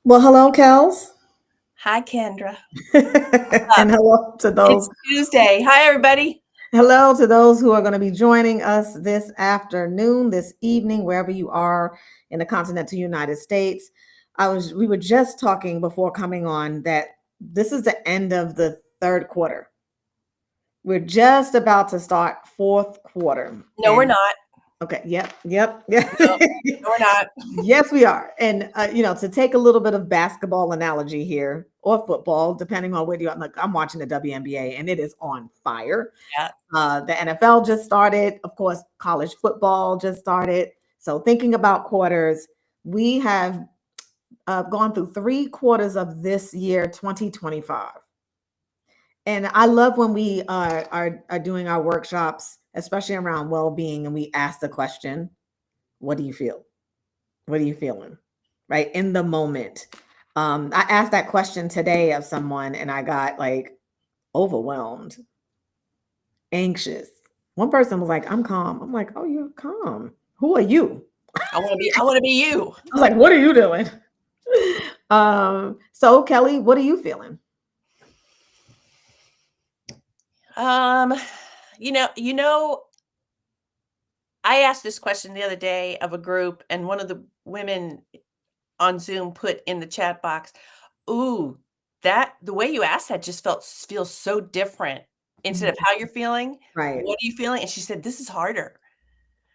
Well, hello, Kels. Hi, Kendra. And hello to It's those. Tuesday. Hi, everybody. Hello to those who are going to be joining us this afternoon, this evening, wherever you are in the continental United States. We were just talking before coming on that this is the end of the third quarter. We're just about to start fourth quarter. No, we're not. Okay. Yep. No, no, we're not. Yes, we are. And, to take a little bit of basketball analogy here or football, depending on where you are, like I'm watching the WNBA and it is on fire. Yeah. The NFL just started. Of course, college football just started. So thinking about quarters, we have gone through 3 quarters of this year, 2025. And I love when we are doing our workshops, especially around well-being, and we ask the question, what do you feel? What are you feeling? Right in the moment. I asked that question today of someone and I got like overwhelmed, anxious. One person was like, I'm calm. I'm like, oh, you're calm. Who are you? I want to be you. I was like, what are you doing? So Kelly, what are you feeling? You know, I asked this question the other day of a group, and one of the women on Zoom put in the chat box, "Ooh, the way you asked that just feels so different. Instead of how you're feeling, Right. what are you feeling?" And she said, "This is harder."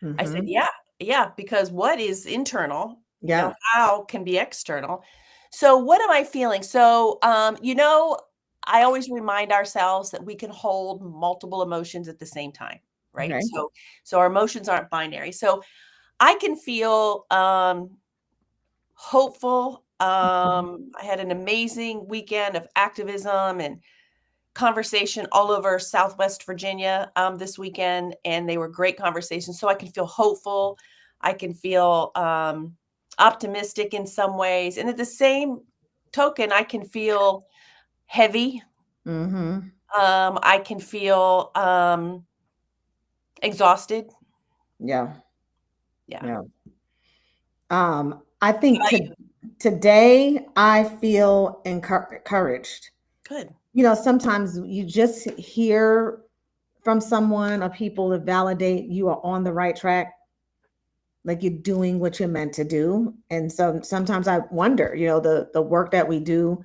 I said, Mm-hmm. yeah, because what is internal, Yeah. how can be external. So what am I feeling? So, I always remind ourselves that we can hold multiple emotions at the same time, right? Okay. So our emotions aren't binary. So I can feel hopeful. I had an amazing weekend of activism and conversation all over Southwest Virginia this weekend, and they were great conversations. So I can feel hopeful. I can feel optimistic in some ways. And at the same token, I can feel heavy. Mm-hmm. I can feel exhausted. Yeah. Yeah. Yeah. I How think about you? today I feel encouraged. Good. Sometimes you just hear from someone or people to validate you are on the right track, like you're doing what you're meant to do. And so sometimes I wonder, the work that we do,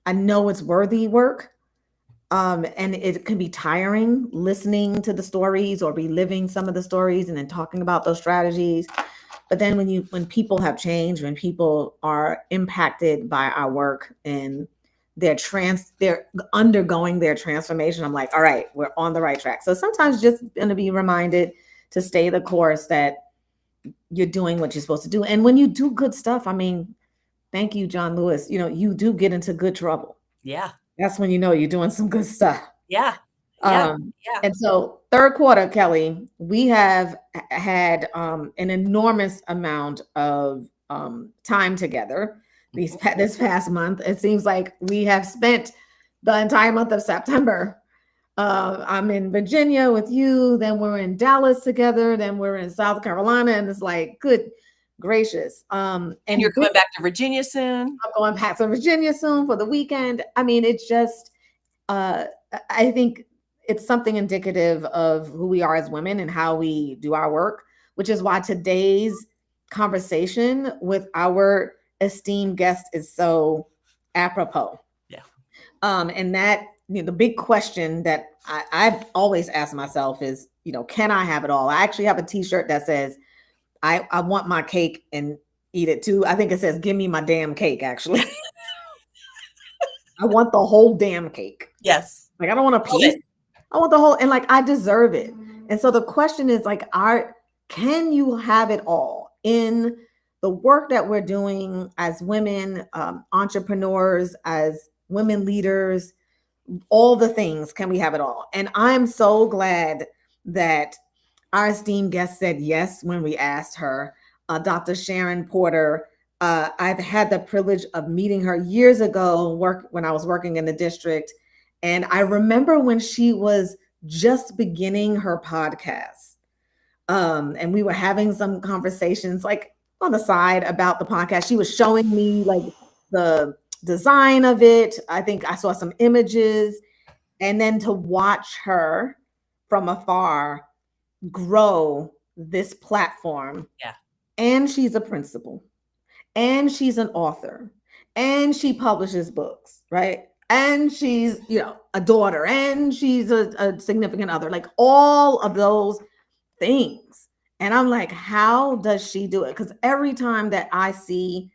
I know it's worthy work. And it can be tiring listening to the stories or reliving some of the stories and then talking about those strategies. But then when people have changed, when people are impacted by our work and they're undergoing their transformation, I'm like, all right, we're on the right track. So sometimes just going to be reminded to stay the course, that you're doing what you're supposed to do. And when you do good stuff, I mean, thank you, John Lewis, you do get into good trouble. Yeah. That's when you know you're doing some good stuff. Yeah. Yeah. Um, Yeah. and so third quarter, Kelly, we have had an enormous amount of time together. This past month, it seems like we have spent the entire month of September. I'm in Virginia with you, then we're in Dallas together, then we're in South Carolina, and it's like, good gracious. And you're And coming back to Virginia soon. I'm going back to Virginia soon for the weekend. I mean, it's just, uh, I think it's something indicative of who we are as women and how we do our work, which is why today's conversation with our esteemed guest is so apropos. Yeah. And that, the big question that I've always asked myself is, can I have it all? I actually have a t-shirt that says, I want my cake and eat it too. I think it says, give me my damn cake, actually. I want the whole damn cake. Yes. Like, I don't want a piece. I want the whole, and like, I deserve it. And so the question is like, can you have it all in the work that we're doing as women, entrepreneurs, as women leaders, all the things, can we have it all? And I'm so glad that our esteemed guest said yes when we asked her, Dr. Sharon Porter. I've had the privilege of meeting her years ago, when I was working in the district. And I remember when she was just beginning her podcast. And we were having some conversations like on the side about the podcast. She was showing me like the design of it. I think I saw some images, and then to watch her from afar grow this platform. Yeah. And she's a principal, and she's an author, and she publishes books, right? And she's, a daughter, and she's a significant other, like all of those things. And I'm like, how does she do it? Because every time that I see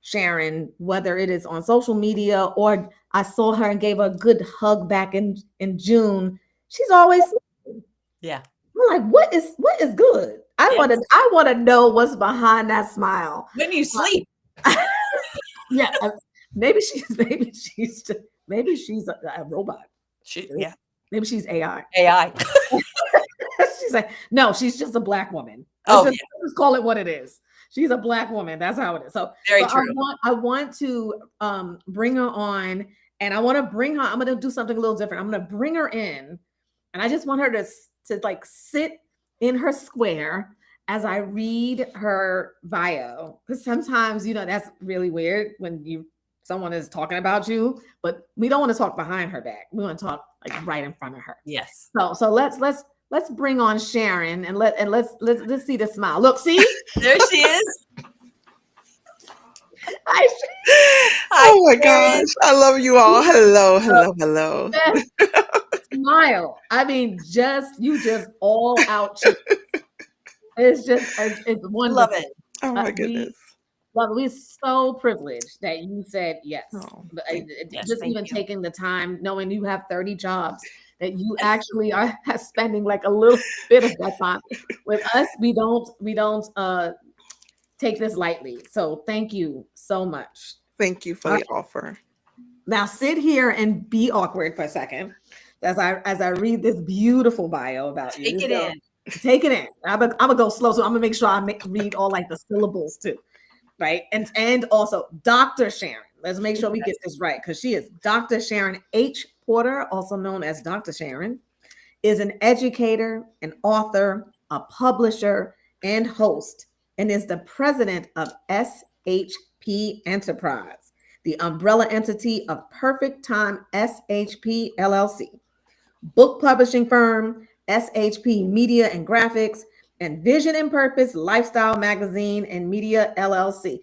Sharon, whether it is on social media or I saw her and gave her a good hug back in June, she's always, Yeah. I'm like, what is good? I want to know what's behind that smile. When you sleep. Yeah, maybe she's a robot. Yeah. Maybe she's AI. AI. She's like, no, she's just a Black woman. Let's call it what it is. She's a Black woman. That's how it is. So, Very true. I want to bring her on, and I want to bring her. I'm going to do something a little different. I'm going to bring her in, and I just want her to like sit in her square as I read her bio, because sometimes, that's really weird when someone is talking about you, but we don't want to talk behind her back. We want to talk like right in front of her. Yes. So let's bring on Sharon, and let's see the smile. Look, see, there she is. Hi, oh my gosh, I love you all. Hello. Smile. I mean, you just all out. It's wonderful. Love it. Oh my goodness. We're so privileged that you said yes. Taking the time, knowing you have 30 jobs, that you actually are spending like a little bit of that time with us. We don't take this lightly. So thank you so much. Thank you for the offer. Now sit here and be awkward for a second as I read this beautiful bio about you. Take it in. I'm gonna go slow, so I'm gonna make sure I read all like the syllables too, right? And also Dr. Sharon. Let's make sure we get this right, because she is Dr. Sharon H. Porter, also known as Dr. Sharon, is an educator, an author, a publisher, and host, and is the president of SHP Enterprise, the umbrella entity of Perfect Time SHP LLC, book publishing firm, SHP Media and Graphics, and Vision and Purpose Lifestyle Magazine and Media LLC.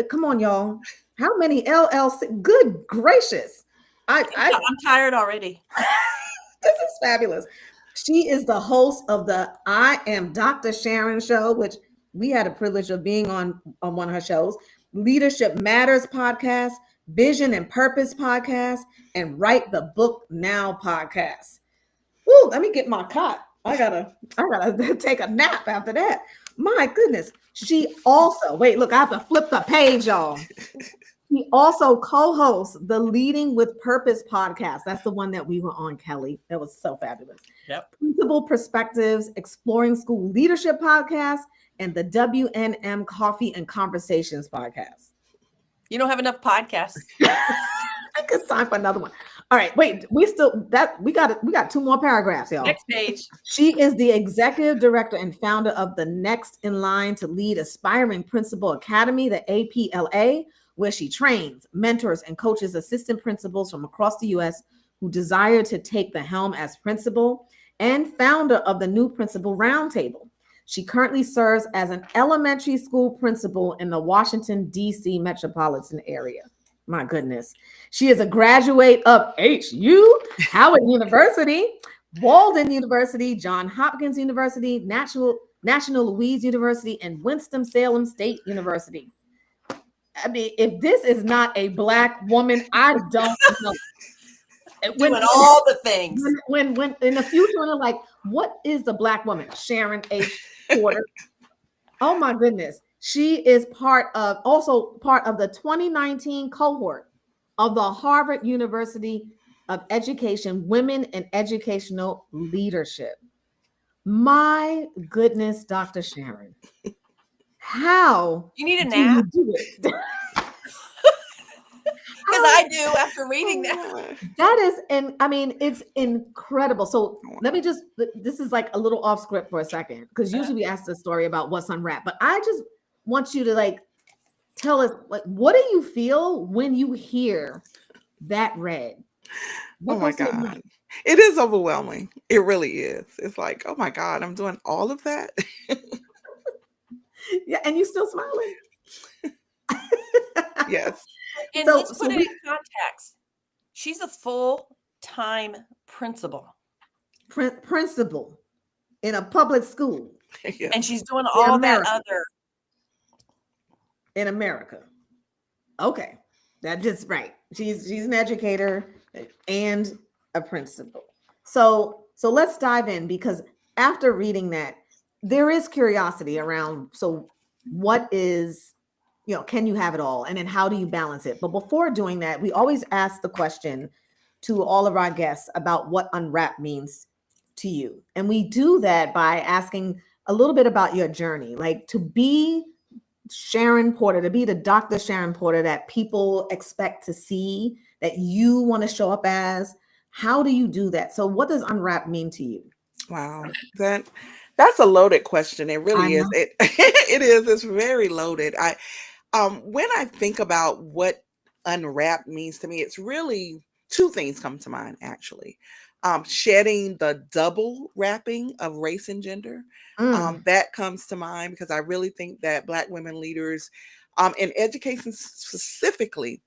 Come on, y'all. How many LLC? Good gracious. I'm tired already. This is fabulous. She is the host of the I Am Dr. Sharon show, which we had a privilege of being on one of her shows, Leadership Matters podcast, Vision and Purpose podcast, and Write the Book Now podcast. Ooh, let me get my cot. I gotta take a nap after that. My goodness. She also, I have to flip the page, y'all. She also co-hosts the Leading with Purpose podcast. That's the one that we were on, Kelly. That was so fabulous. Yep. Principal Perspectives, Exploring School Leadership podcast, and the WNM Coffee and Conversations podcast. You don't have enough podcasts. I think it's time for another one. All right, wait, we got 2 more paragraphs, y'all. Next page. She is the executive director and founder of the Next in Line to Lead Aspiring Principal Academy, the APLA, where she trains, mentors, and coaches assistant principals from across the U.S. who desire to take the helm as principal, and founder of the New Principal Roundtable. She currently serves as an elementary school principal in the Washington, D.C. metropolitan area. My goodness. She is a graduate of HU, Howard University, Walden University, Johns Hopkins University, National Louise University, and Winston-Salem State University. I mean, if this is not a Black woman, I don't know. Doing all the things. When in the future, when they're like, what is the Black woman? Sharon H. Porter. Oh my goodness. She is part of the 2019 cohort of the Harvard University of Education Women in Educational Leadership. My goodness, Dr. Sharon. How you need a nap? Do it? Because I do after reading that. That is, and I mean, it's incredible. So this is like a little off script for a second, because usually we ask the story about what's unwrapped, but I just want you to tell us, like, what do you feel when you hear that read? Oh What my goes through your God. mind? It is overwhelming. It really is. It's like, oh my God, I'm doing all of that. Yeah, and you still smiling. Yes. And So, let's so put it we in context. She's a full-time principal, principal in a public school Yes. and she's doing in all that America. other. In America. Okay, that just right. She's an educator and a principal. So let's dive in, because after reading that, there is curiosity around. So what is, can you have it all, and then how do you balance it? But before doing that, we always ask the question to all of our guests about what unwrap means to you, and we do that by asking a little bit about your journey, like to be Sharon Porter, to be the Dr. Sharon Porter that people expect to see, that you want to show up as. How do you do that? So what does unwrap mean to you? Wow. That's a loaded question. It I really is. know. It is. It's very loaded. When I think about what unwrap means to me, it's really two things come to mind actually. Shedding the double wrapping of race and gender. Mm, That comes to mind because I really think that Black women leaders, in education specifically,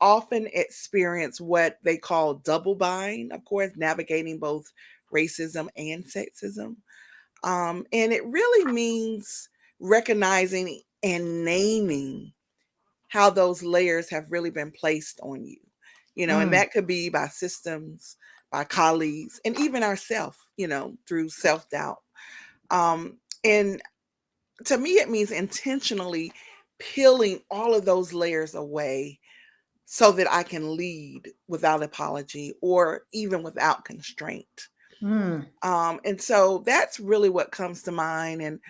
often experience what they call double bind, of course, navigating both racism and sexism. And it really means recognizing and naming how those layers have really been placed on you, and mm, that could be by systems, by colleagues, and even ourselves, through self doubt. And to me, it means intentionally peeling all of those layers away so that I can lead without apology or even without constraint. mm. And so that's really what comes to mind.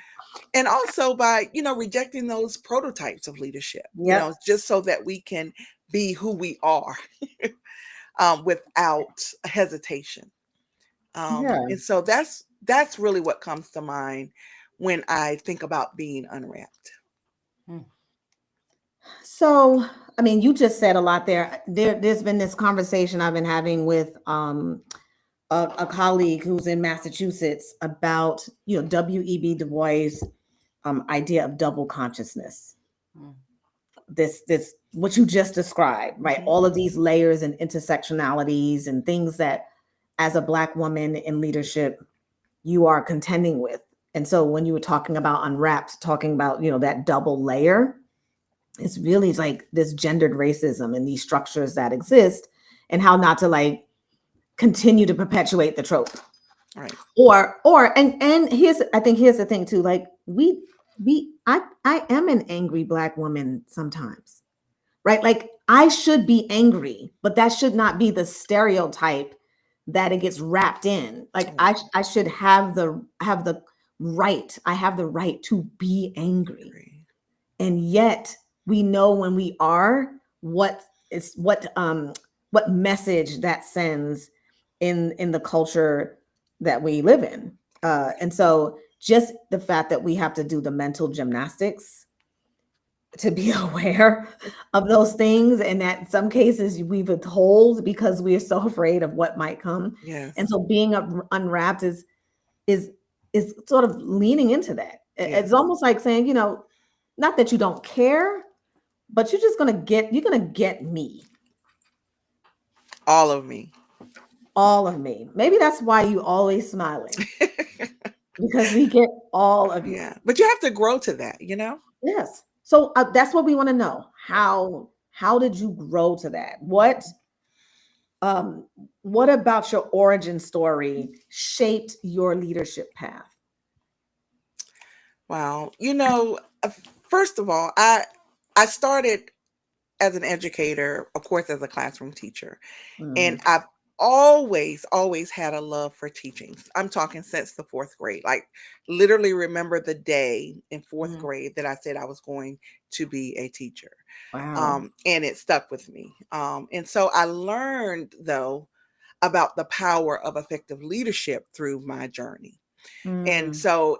And also by, rejecting those prototypes of leadership, Yep. just so that we can be who we are, without hesitation. Yeah. And so that's really what comes to mind when I think about being unwrapped. Hmm. So, I mean, you just said a lot there. There's been this conversation I've been having with a colleague who's in Massachusetts about, W.E.B. Du Bois' idea of double consciousness. Hmm. This what you just described, right? Mhm. All of these layers and intersectionalities and things that, as a Black woman in leadership, you are contending with. And so when you were talking about unwrapped, talking about, that double layer, it's really like this gendered racism and these structures that exist, and how not to like continue to perpetuate the trope. Right. And here's the thing too, like I am an angry Black woman sometimes, right? Like I should be angry, but that should not be the stereotype that it gets wrapped in. Like Right. I should have the right. I have the right to be angry. Agree. And yet we know when we are, what message that sends in the culture that we live in. And so just the fact that we have to do the mental gymnastics to be aware of those things, and that in some cases we withhold because we are so afraid of what might come. And Yes. so being unwrapped is is sort of leaning into that. It's Yes. almost like saying, not that you don't care, but you're gonna get me, All of me. all of me. Maybe that's why you always smiling, because we get all of you. Yeah. But you have to grow to that. Yes. So that's what we want to know. How did you grow to that? Um what about your origin story shaped your leadership path? Wow. First of all, I started as an educator, of course, as a classroom teacher. And Mm, I've always had a love for teaching. I'm talking since the fourth grade. Like literally remember the day in fourth Hmm. grade that I said I was going to be a teacher. wow. And it stuck with me. And so I learned though about the power of effective leadership through my journey. And Mm, so,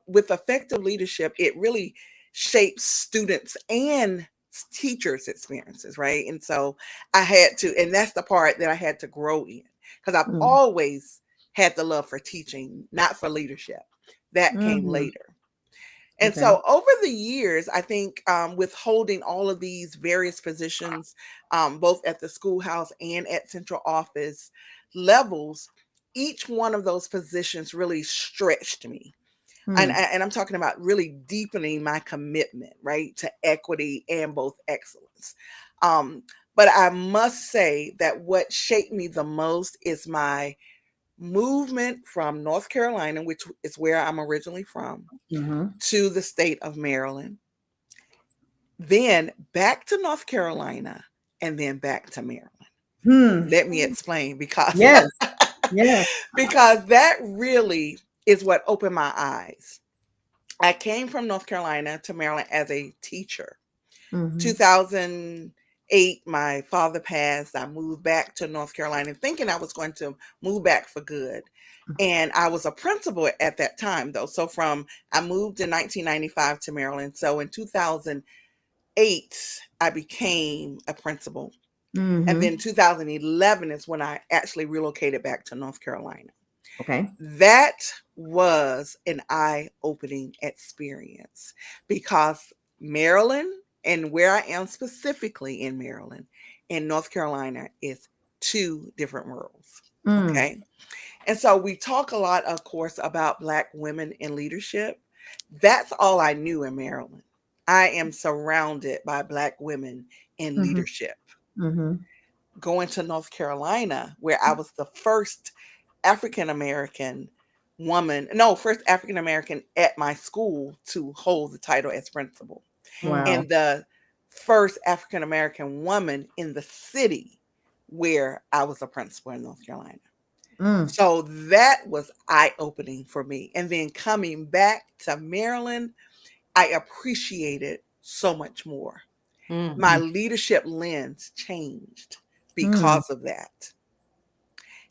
with effective leadership, it really shapes students and teachers' experiences, right? And so I had to, and that's the part that I had to grow in, because I've Mm. always had the love for teaching, not for leadership. That came Mhm. later. And Okay. so over the years, I think with holding all of these various positions, both at the schoolhouse and at central office levels, each one of those positions really stretched me. And, Mm. and I'm talking about really deepening my commitment, right, to equity and both excellence. But I must say that what shaped me the most is my movement from North Carolina, which is where I'm originally from, Mhm. to the state of Maryland, then back to North Carolina, and then back to Maryland. Hmm. Let me explain, because Yes. Yes. because that really is what opened my eyes. I came from North Carolina to Maryland as a teacher. Mhm. 2008, my father passed. I moved back to North Carolina thinking I was going to move back for good. And I was a principal at that time, though. So I moved in 1995 to Maryland. So in 2008, I became a principal. And Mhm. then 2011 is when I actually relocated back to North Carolina. Okay. That was an eye-opening experience, because Maryland, and where I am specifically in Maryland and North Carolina, is two different worlds. Mm. Okay. And so we talk a lot, of course, about Black women in leadership. That's all I knew in Maryland. I am surrounded by Black women in Mhm. leadership. Mhm. Going to North Carolina, where I was the first African American woman, no, first African American at my school to hold the title as principal, Wow. and the first African American woman in the city where I was a principal in North Carolina. Mm. So that was eye opening for me. And then coming back to Maryland, I appreciated so much more. My Mhm. leadership lens changed Mm. because of that.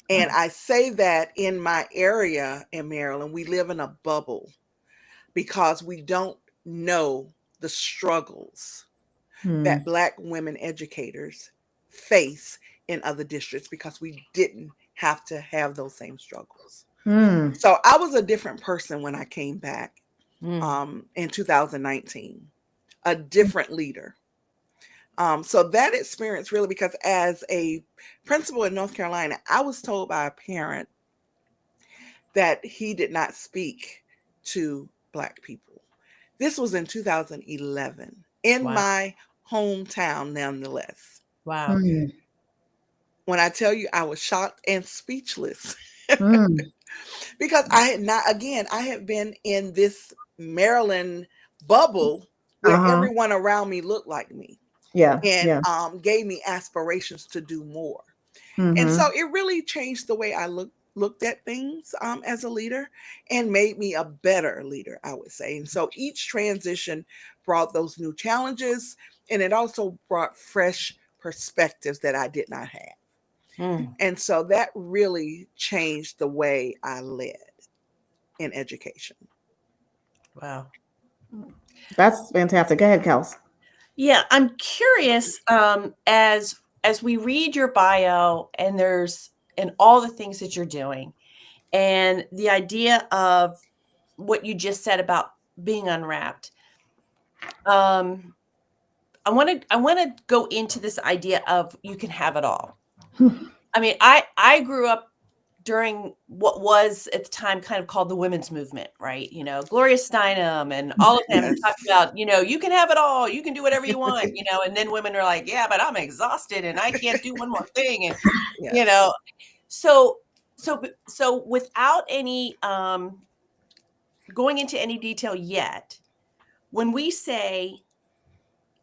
And I say that in my area in Maryland, we live in a bubble because we don't know the struggles that Mm. Black women educators face in other districts, because we didn't have to have those same struggles. Mm. So I was a different person when I came back Mm. in 2019, a different leader. So that experience really, because as a principal in North Carolina, I was told by a parent that he did not speak to Black people. This was in 2011 in Wow. my hometown, nonetheless. Wow. Mm. When I tell you I was shocked and speechless, Mm. because I had not, again, I had been in this Maryland bubble where Uh-huh. everyone around me looked like me, Yeah. and Yeah. gave me aspirations to do more. And so Mhm. it really changed the way I looked at things as a leader, and made me a better leader, I would say. And so each transition brought those new challenges, and it also brought fresh perspectives that I did not have. Mm. And so that really changed the way I led in education. Wow. That's fantastic. Go ahead, Kels. Yeah, I'm curious. As we read your bio, and all the things that you're doing, and the idea of what you just said about being unwrapped. Um, I want to go into this idea of you can have it all. I mean, I grew up during what was at the time kind of called the women's movement, right? Gloria Steinem and all of them Yes. talked about, you can have it all, you can do whatever you want, and then women are like, yeah, but I'm exhausted and I can't do one more thing. And, you Yes. know, so, so without any, going into any detail yet, when we say,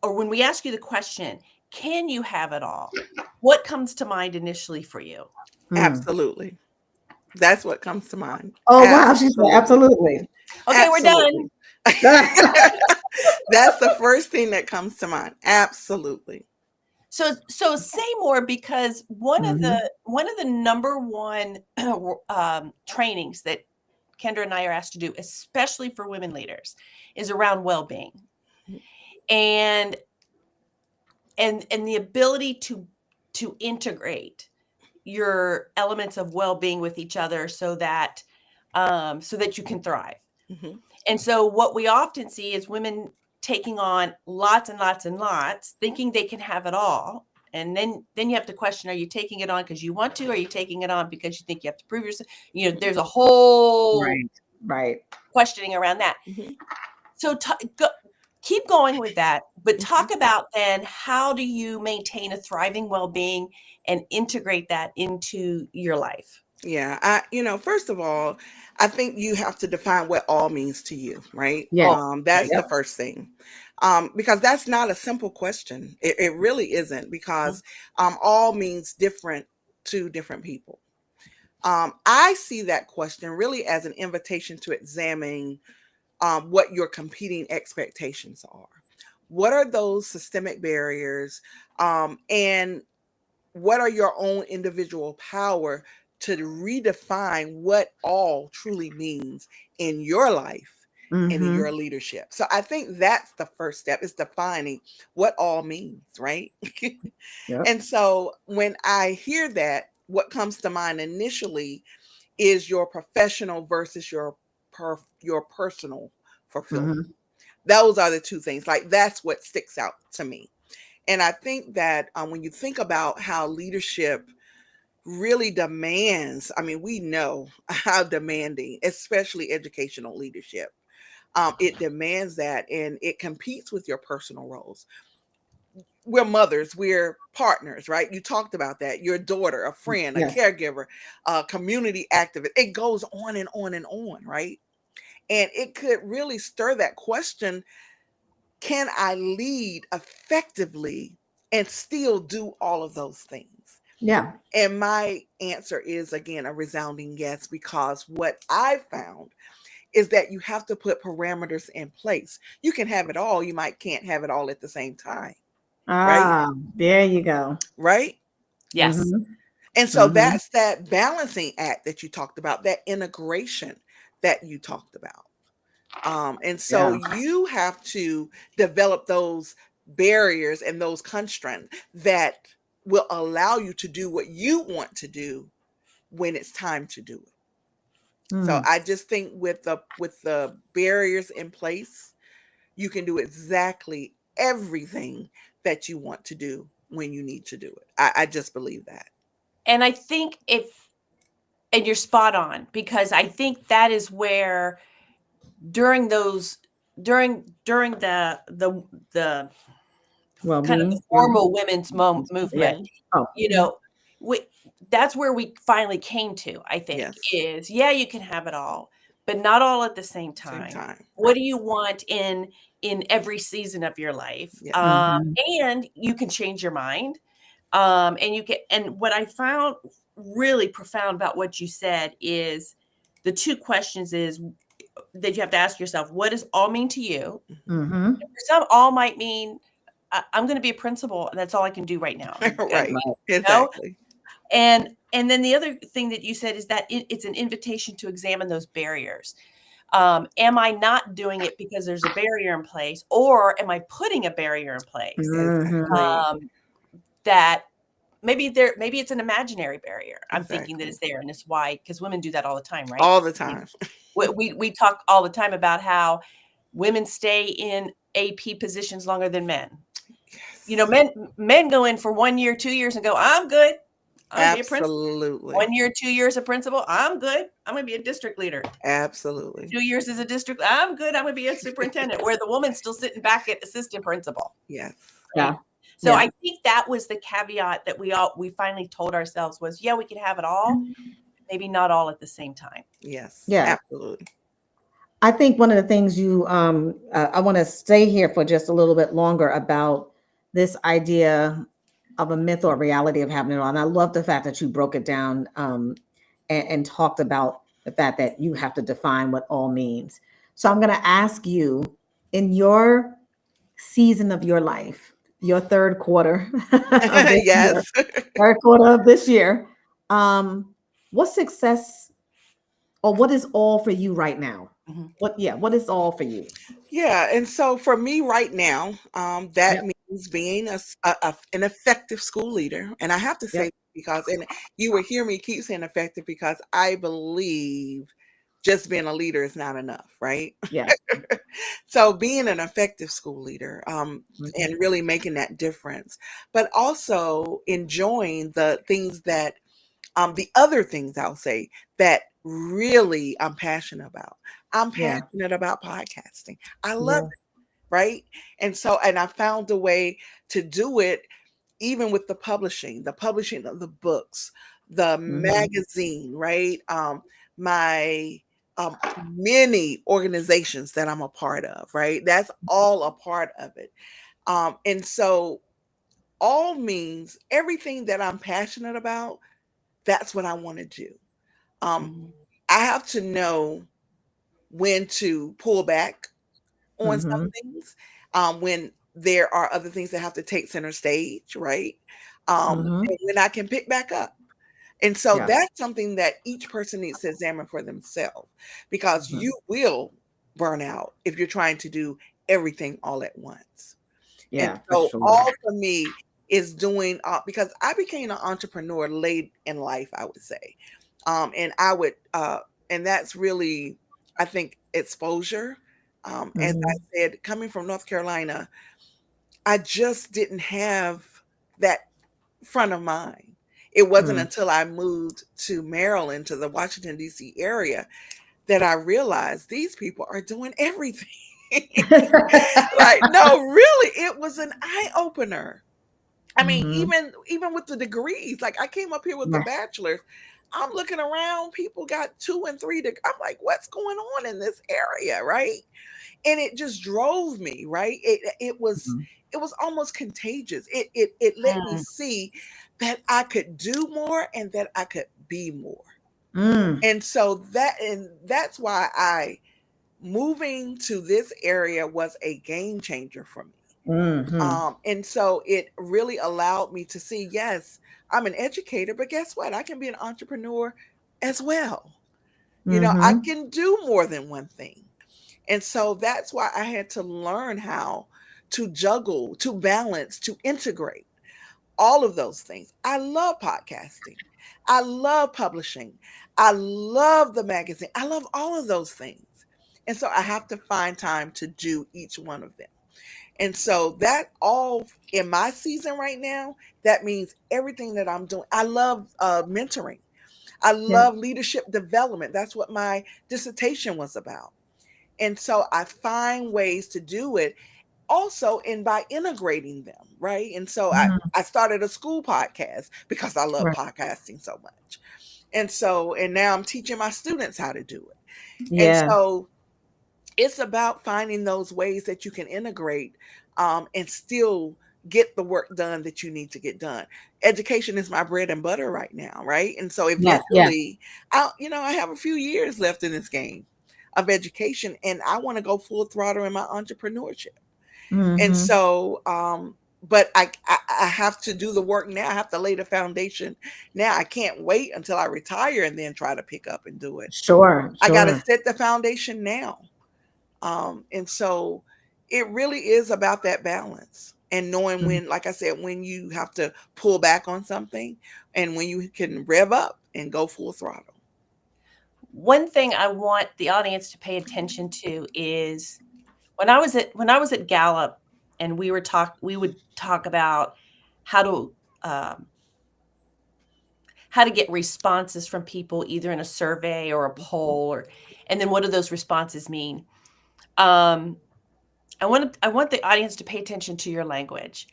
or when we ask you the question, can you have it all? What comes to mind initially for you? Mm. Absolutely. That's what comes to mind. Oh wow, she said Absolutely. absolutely. Okay, we're done. Absolutely. That's the first thing that comes to mind. Absolutely. So say more, because one of Mhm. the number one trainings that Kendra and I are asked to do, especially for women leaders, is around well-being. and the ability to integrate your elements of well-being with each other so that you can thrive. Mhm. And so what we often see is women taking on lots and lots and lots, thinking they can have it all. And then you have to question, are you taking it on because you want to? Or are you taking it on because you think you have to prove yourself? You know, there's a whole Right. questioning around that. Mhm. So keep going with that, but talk about then, how do you maintain a thriving well-being and integrate that into your life? Yeah, first of all, I think you have to define what all means to you, right? Yes. That's the Yep. first thing. Because that's not a simple question. It really isn't, because all means different to different people. I see that question really as an invitation to examine what your competing expectations are. What are those systemic barriers? And what are your own individual power to redefine what all truly means in your life and in your leadership? So I think that's the first step, is defining what all means, right? Yep. And so when I hear that, what comes to mind initially is your professional versus your personal fulfillment. Those are the two things. Like, that's what sticks out to me. And I think that when you think about how leadership really demands, I mean, we know how demanding, especially educational leadership. It demands that, and it competes with your personal roles. We're mothers, we're partners, right? You talked about that. Your daughter, a friend, a Yes. caregiver, a community activist. It goes on and on and on, right? And it could really stir that question: can I lead effectively and still do all of those things? Yeah. And my answer is, again, a resounding yes, because what I found is that you have to put parameters in place. You can have it all, you can't have it all at the same time, right? There you go. Right? Yes. And so that's that balancing act that you talked about, that integration that you talked about. And so Yeah. you have to develop those barriers and those constraints that will allow you to do what you want to do when it's time to do it. So I just think with the barriers in place, you can do exactly everything that you want to do when you need to do it. I just believe that. And I think and you're spot on, because I think that is where during the kind of the Well-being. formal women's Yeah. movement, Oh. you know, that's where we finally came to, I think, Yes. is, yeah, you can have it all, but not all at the same Same time. time. What do you want in every season of your life? Yeah. And you can change your mind. And what I found really profound about what you said is, the two questions is that you have to ask yourself: what does all mean to you? Mm-hmm. For some, all might mean, I'm going to be a principal, and that's all I can do right now. Right. Right. Exactly. And then the other thing that you said is that it's an invitation to examine those barriers. Am I not doing it because there's a barrier in place, or am I putting a barrier in place Exactly. that maybe it's an imaginary barrier? I'm thinking that Exactly. it's there, and it's why, because women do that all the time, right? All the time. We talk all the time about how women stay in AP positions longer than men. You know, Yes. men go in for 1 year, 2 years, and go, I'm good. I'm gonna be a principal. Absolutely. 1 year, 2 years a principal, I'm good. I'm gonna be a district leader. Absolutely. 2 years as a district, I'm good. I'm gonna be a superintendent. Where the woman's still sitting back at assistant principal. Yes. Yeah. Right? So I think that was the caveat that we finally told ourselves was, yeah, we can have it all, maybe not all at the same time. Yes. Yeah. Absolutely. I think one of the things I want to stay here for just a little bit longer about this idea of a myth or reality of having it all. And I love the fact that you broke it down and talked about the fact that you have to define what all means. So I'm going to ask you, in your season of your life, your third quarter of this year, Yes. third quarter of this year, what success or what is all for you right now? Mhm. What is all for you? Yeah, and so for me right now, that Yep. means being an effective school leader. And I have to say, Yep. because, and you will hear me keep saying effective, because I believe just being a leader is not enough, right? Yeah. So being an effective school leader, Mhm. and really making that difference, but also enjoying the other things I'll say that really I'm passionate about. I'm Yeah. passionate about podcasting. I love Yeah. it, right? And so, and I found a way to do it, even with the publishing of the books, the Mhm. magazine, right? My many organizations that I'm a part of, right? That's all a part of it. And so all means everything that I'm passionate about, that's what I want to do. Um, Mhm. I have to know when to pull back on some Mhm. things, when there are other things that have to take center stage, right? Mhm. And when I can pick back up. And so Yeah. that's something that each person needs to examine for themselves, because Mhm. you will burn out if you're trying to do everything all at once. And Yeah, for so sure. all for me is doing, because I became an entrepreneur late in life, I would say. And I would, and that's really, I think, exposure. As I Mhm. said, coming from North Carolina, I just didn't have that front of mind. It wasn't Mm. until I moved to Maryland, to the Washington, D.C. area, that I realized these people are doing everything. Like, no, really, it was an eye opener. I mean, Mhm. even with the degrees, like I came up here with a Yeah. bachelor's. I'm looking around, people got 2 and 3 I'm like, what's going on in this area, right? And it just drove me, right? Mhm. It was almost contagious. It let me Mm. see that I could do more and that I could be more. Mm. And that's why I moving to this area was a game changer for me. Mhm. And so it really allowed me to see, yes, I'm an educator, but guess what? I can be an entrepreneur as well. I Mhm. can do more than one thing. And so that's why I had to learn how to juggle, to balance, to integrate all of those things. I love podcasting. I love publishing. I love the magazine. I love all of those things. And so I have to find time to do each one of them. And so that all in my season right now, that means everything that I'm doing. I love mentoring. I Yep. love leadership development. That's what my dissertation was about. And so I find ways to do it also, and by integrating them, right? And so Mhm. I started a school podcast because I love Right. podcasting so much. And now I'm teaching my students how to do it. And Yeah. so it's about finding those ways that you can integrate, and still get the work done that you need to get done. Education is my bread and butter right now, right? And so Yes. Yes. eventually, I have a few years left in this game of education, and I want to go full throttle in my entrepreneurship. And Mhm. so, but I have to do the work now. I have to lay the foundation now. I can't wait until I retire and then try to pick up and do it. Sure. I got to Sure. set the foundation now. And so it really is about that balance and knowing Mm. when, like I said, when you have to pull back on something and when you can rev up and go full throttle. One thing I want the audience to pay attention to is when I was at Gallup and we would talk about how to um, how to get responses from people either in a survey or a poll, or and then what do those responses mean. um, I want the audience to pay attention to your language,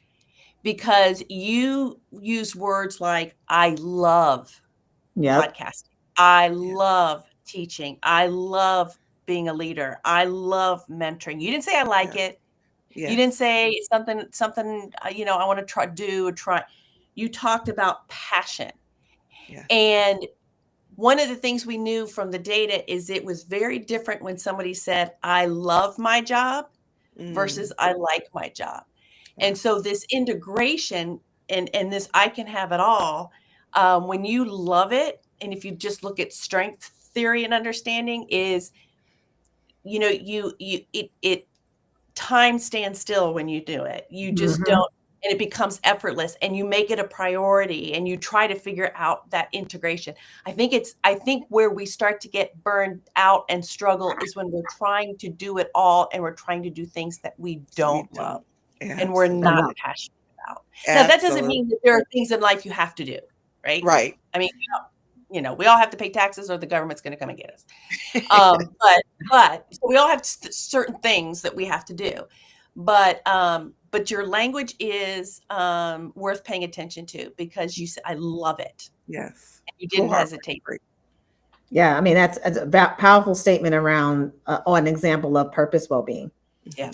because you use words like I love Yep. podcasting, I Yeah. love teaching, I love being a leader, I love mentoring. You didn't say I like Yes. it. You didn't Yes. say something, I want to try. You talked about passion. Yes. And one of the things we knew from the data is it was very different when somebody said, I love my job versus Mm, I like my job. And yeah. so this integration and this I can have it all, when you love it, and if you just look at strength theory and understanding, is you know, it time stands still when you do it. You just don't, and it becomes effortless, and you make it a priority, and you try to figure out that integration. I think where we start to get burned out and struggle is when we're trying to do it all, and we're trying to do things that we don't love and we're Absolutely. not passionate about. Now, that doesn't Absolutely. mean that there are things in life you have to do, right? Right. I mean, we all have to pay taxes, or the government's going to come and get us. But so we all have certain things that we have to do. But your language is worth paying attention to, because you said, I love it. Yes. And you didn't hesitate. Yeah, I mean, that's a powerful statement around an example of purpose well-being. Yeah,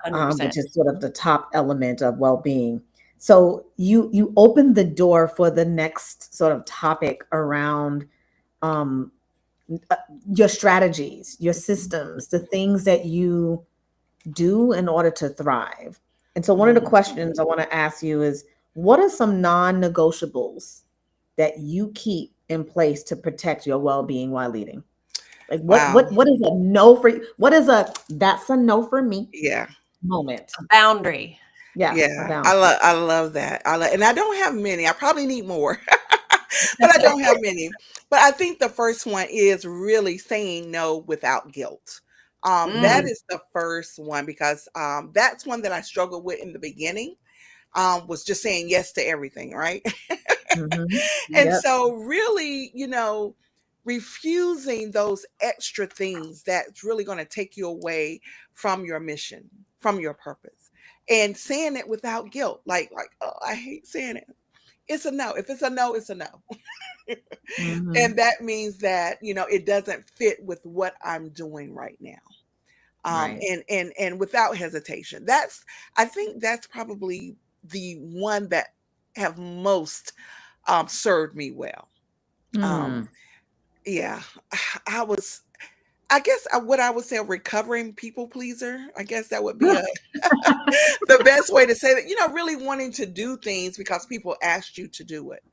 100%. Which is sort of the top element of well-being. So you opened the door for the next sort of topic around your strategies, your systems, the things that you do in order to thrive. And so one of the questions I want to ask you is, what are some non-negotiables that you keep in place to protect your well-being while leading? Like what is a no for you? What is that's a no for me? Yeah. Moment. A boundary. Yeah. I love that. And I don't have many. I probably need more. But I don't have many. But I think the first one is really saying no without guilt. That is the first one, because that's one that I struggled with in the beginning. Was just saying yes to everything, right? And so really, refusing those extra things that's really going to take you away from your mission, from your purpose, and saying it without guilt. Like, oh, I hate saying it. It's a no. If it's a no, it's a no. And that means that, it doesn't fit with what I'm doing right now. And without hesitation. I think that's probably the one that have most served me well. Yeah, I guess what I would say, a recovering people pleaser. I guess that would be the best way to say that, really wanting to do things because people asked you to do it.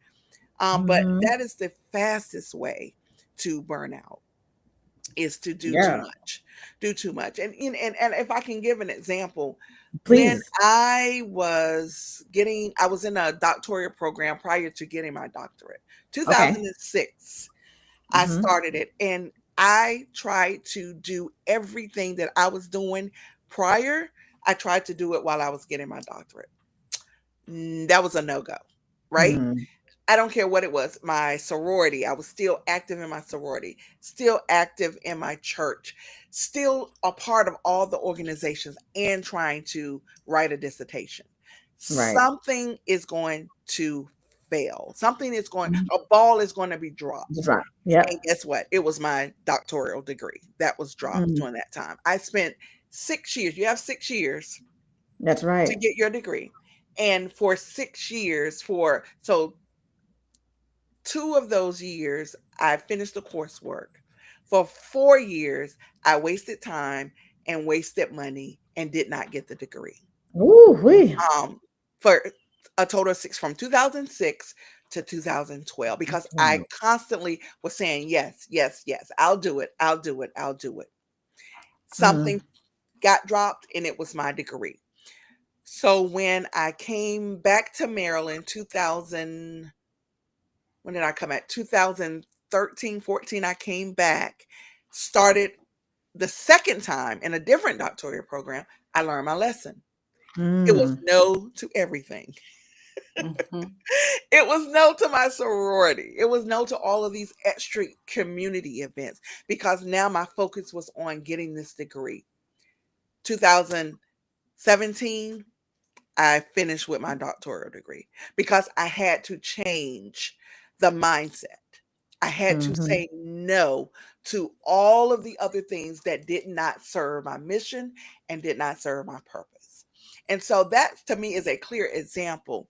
But that is the fastest way to burn out, is to do too much. And if I can give an example, please. When I was in a doctoral program prior to getting my doctorate, 2006, I started it, and I tried to do everything that I was doing prior. I tried to do it while I was getting my doctorate. That was a no-go, right? I don't care what it was. My sorority, I was still active in my sorority, still active in my church, still a part of all the organizations, and trying to write a dissertation. Something is going to fail. A ball is going to be dropped. And guess what? It was my doctoral degree that was dropped during that time. I spent 6 years. You have 6 years. That's right. To get your degree. And for 6 years, 2 of those years, I finished the coursework. For 4 years, I wasted time and wasted money and did not get the degree. For a total of 6, from 2006 to 2012, because I constantly was saying, yes, yes, yes, I'll do it. I'll do it. I'll do it. Something got dropped, and it was my degree. So when I came back to Maryland, when did I come back? 2013, 14, I came back, started the second time in a different doctoral program. I learned my lesson. It was no to everything. It was no to my sorority. It was no to all of these extra community events, because now my focus was on getting this degree. 2017, I finished with my doctoral degree, because I had to change the mindset. I had to say no to all of the other things that did not serve my mission and did not serve my purpose. And so that, to me, is a clear example.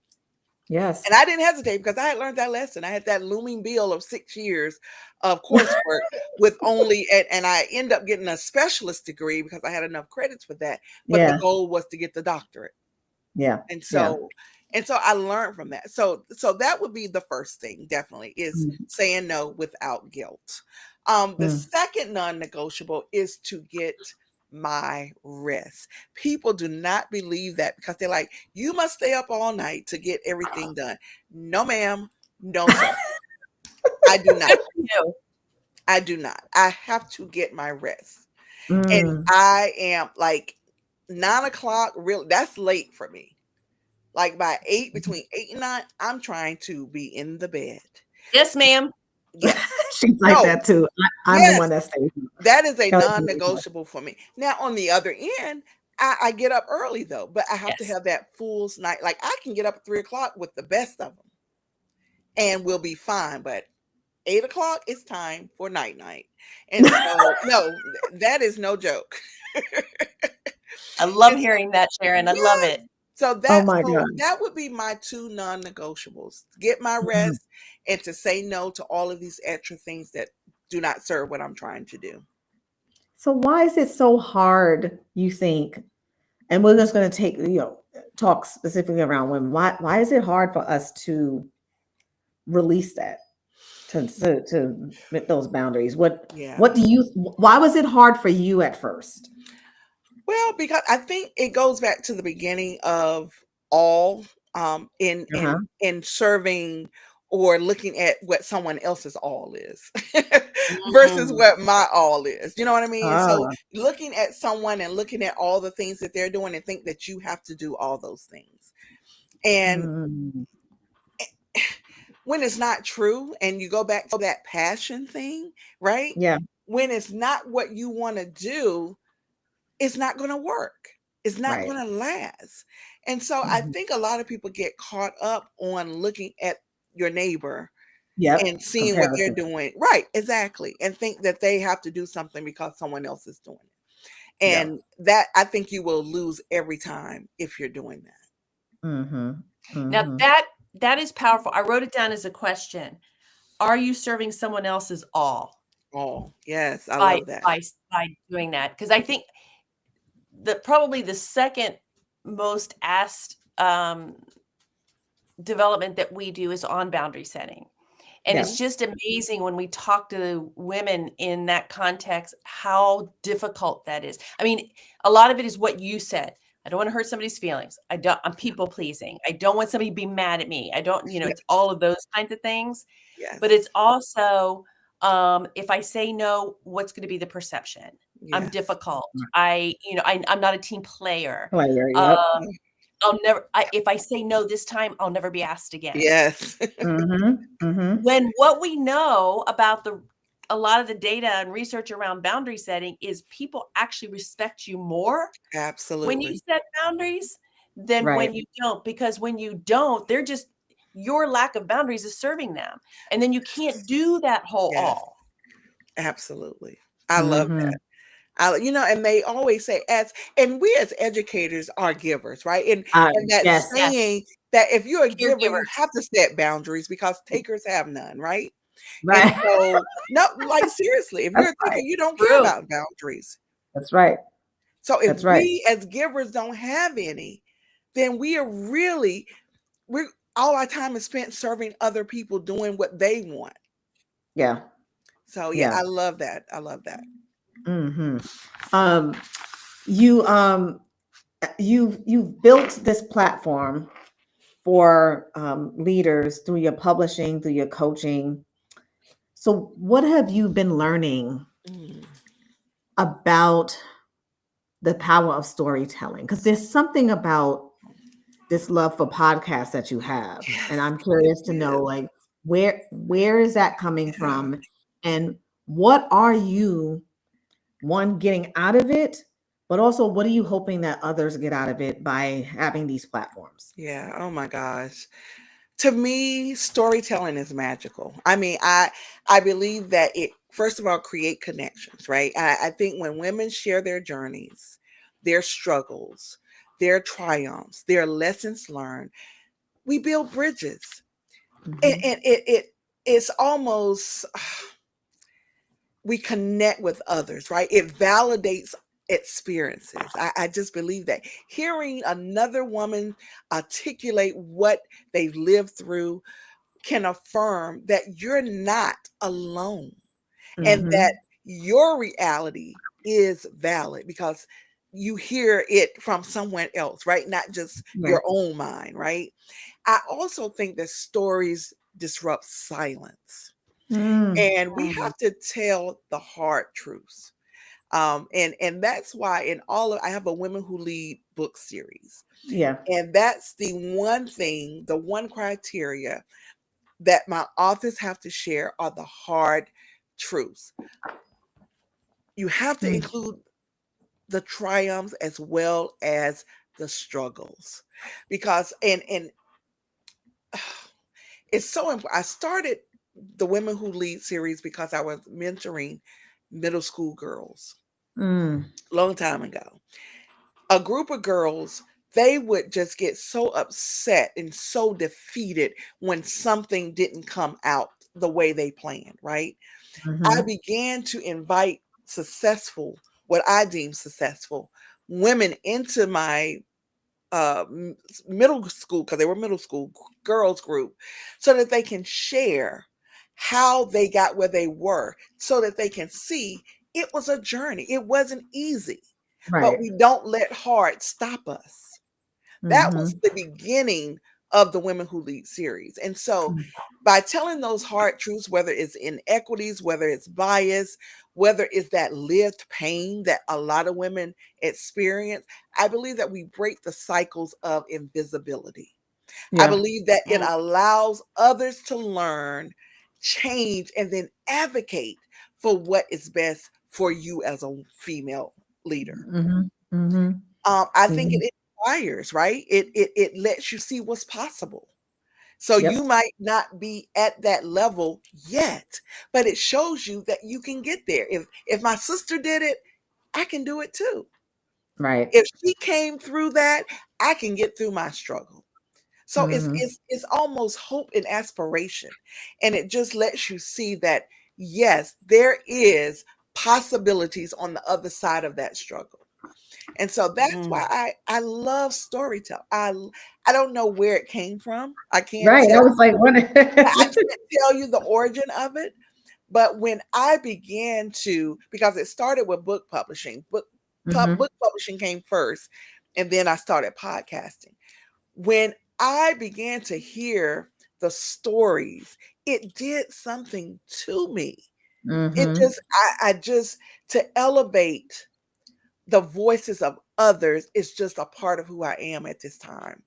Yes. And I didn't hesitate, because I had learned that lesson. I had that looming bill of 6 years of coursework with and I ended up getting a specialist degree because I had enough credits for that. But the goal was to get the doctorate. Yeah. And Yeah. so I learned from that. So that would be the first thing, definitely, is Mm, saying no without guilt. The mm. second non-negotiable is to get my rest. People do not believe that because they're like, you must stay up all night to get everything done. No, ma'am. No, sir. I do not. Good for you. I do not. I have to get my rest. And Mm. I am like 9 o'clock, real that's late for me. Like by 8, between 8 and 9, I'm trying to be in the bed. Yes, ma'am. Yes. She's like No. that too. I'm the Yes. one that stays up. That is a Kelly can be like, non-negotiable for me. Now, on the other end, I get up early though, but I have to Yes. have that fool's night. Like I can get up at 3 o'clock with the best of them and we'll be fine. But 8 o'clock, it's time for night night. And so, no, that is no joke. I love And hearing that, Sharon. I love yes. it. So oh that my so God. that would be my two non-negotiables. Get my Mhm. rest and to say no to all of these extra things that do not serve what I'm trying to do. So why is it so hard, you think? And we're just going to take, talk specifically around women. Why is it hard for us to release that, to make those boundaries? Yeah. Why was it hard for you at first? Well, because I think it goes back to the beginning of all in Uh-huh. in serving or looking at what someone else's all is versus Mm. what my all is. You know what I mean? And so Oh. looking at someone and looking at all the things that they're doing and think that you have to do all those things. And Mm. when it's not true and you go back to that passion thing, right? Yeah. When it's not what you want to do, it's not going to work. It's not Right. going to last. And so I Mhm. think a lot of people get caught up on looking at your neighbor and Yep. seeing what they're Comparison. doing. Right, exactly. And think that they have to do something because someone else is doing it. Yeah. And that I think you will lose every time if you're doing that. Mm-hmm. Now Mm-hmm. that is powerful. I wrote it down as a question. Are you serving someone else's all Oh, yes, I by love that. by doing that? Because I think that probably the second most asked development that we do is on boundary setting. And Yeah. it's just amazing when we talk to women in that context, how difficult that is. I mean, a lot of it is what you said. I don't want to hurt somebody's feelings. I'm people pleasing. I don't want somebody to be mad at me. I don't, Yes, it's all of those kinds of things. But yes, it's also, if I say no, what's going to be the perception? I'm yes. difficult. I'm not a team player. Player. Um, Yep. if I say no this time, I'll never be asked again. Yes. Mm-hmm. Mm-hmm. When what we know about a lot of the data and research around boundary setting is people actually respect you more when you Absolutely. set boundaries than Right. when you don't, because when you don't, your lack of boundaries is serving them. And then you can't do that whole Yes, all. absolutely. I love Mm-hmm. that. And they always say and we as educators are givers, right? And that Yes. Yes. saying that if you're a giver, you Caregivers. have to set boundaries because takers have none, right? And Right. so, no, like seriously, if you're That's a taker, right. you don't care True. about boundaries. That's right. So if That's right. we as givers don't have any, then we're all our time is spent serving other people doing what they want. Yeah. So yeah, Yeah. I love that. I love that. Mm-hmm. Um, you you've built this platform for leaders through your publishing, through your coaching. So, what have you been learning Mm, about the power of storytelling? Because there's something about this love for podcasts that you have, and yes, I'm it curious to know, is. like, where is that coming Yeah. from, and what are you one getting out of it, but also what are you hoping that others get out of it by having these platforms? Yeah. Oh my gosh. To me, storytelling is magical. I mean, I believe that it first of all create connections, right? I think when women share their journeys, their struggles, their triumphs, their lessons learned, we build bridges. And, Mhm. and it's almost we connect with others, right? It validates experiences. I just believe that hearing another woman articulate what they've lived through can affirm that you're not alone and Mhm. that your reality is valid because you hear it from someone else, right? Not just Right. your own mind, right? I also think that stories disrupt silence, Mm. and we Mm. have to tell the hard truths. And that's why in all of I have a Women Who Lead book series, Yeah. and that's the one thing, the one criteria that my authors have to share are the hard truths. You have to Mm. include the triumphs as well as the struggles, because and it's so important. I started the Women Who Lead series because I was mentoring middle school girls Mm. a long time ago. A group of girls, they would just get so upset and so defeated when something didn't come out the way they planned, right? I Mhm. began to invite successful, what I deem successful women into my middle school, because they were middle school girls group, so that they can share how they got where they were, so that they can see it was a journey. It wasn't easy, but Right. we don't let hard stop us. That was Mhm. the beginning of the Women Who Lead series. And so by telling those hard truths, whether it's inequities, whether it's bias, whether it's that lived pain that a lot of women experience, I believe that we break the cycles of invisibility. I Yeah. believe that it Mm. allows others to learn, change, and then advocate for what is best for you as a female leader. Mhm. Mhm. I think Mhm. it inspires, right? It lets you see what's possible. So you Yep. might not be at that level yet, but it shows you that you can get there. If my sister did it, I can do it too. Right. If she came through that, I can get through my struggle. So it's Mhm. it's it's almost hope and aspiration. And it just lets you see that yes, there is possibilities on the other side of that struggle. And so that's Mm. why I love storytelling. I don't know where it came from. I can't Right. tell I was like, what? I can't tell you the origin of it, but when I began to, because it started with book publishing, Mhm. book publishing came first, and then I started podcasting. When I began to hear the stories, it did something to me. It Mhm. just I just to elevate the voices of others is just a part of who I am at this time.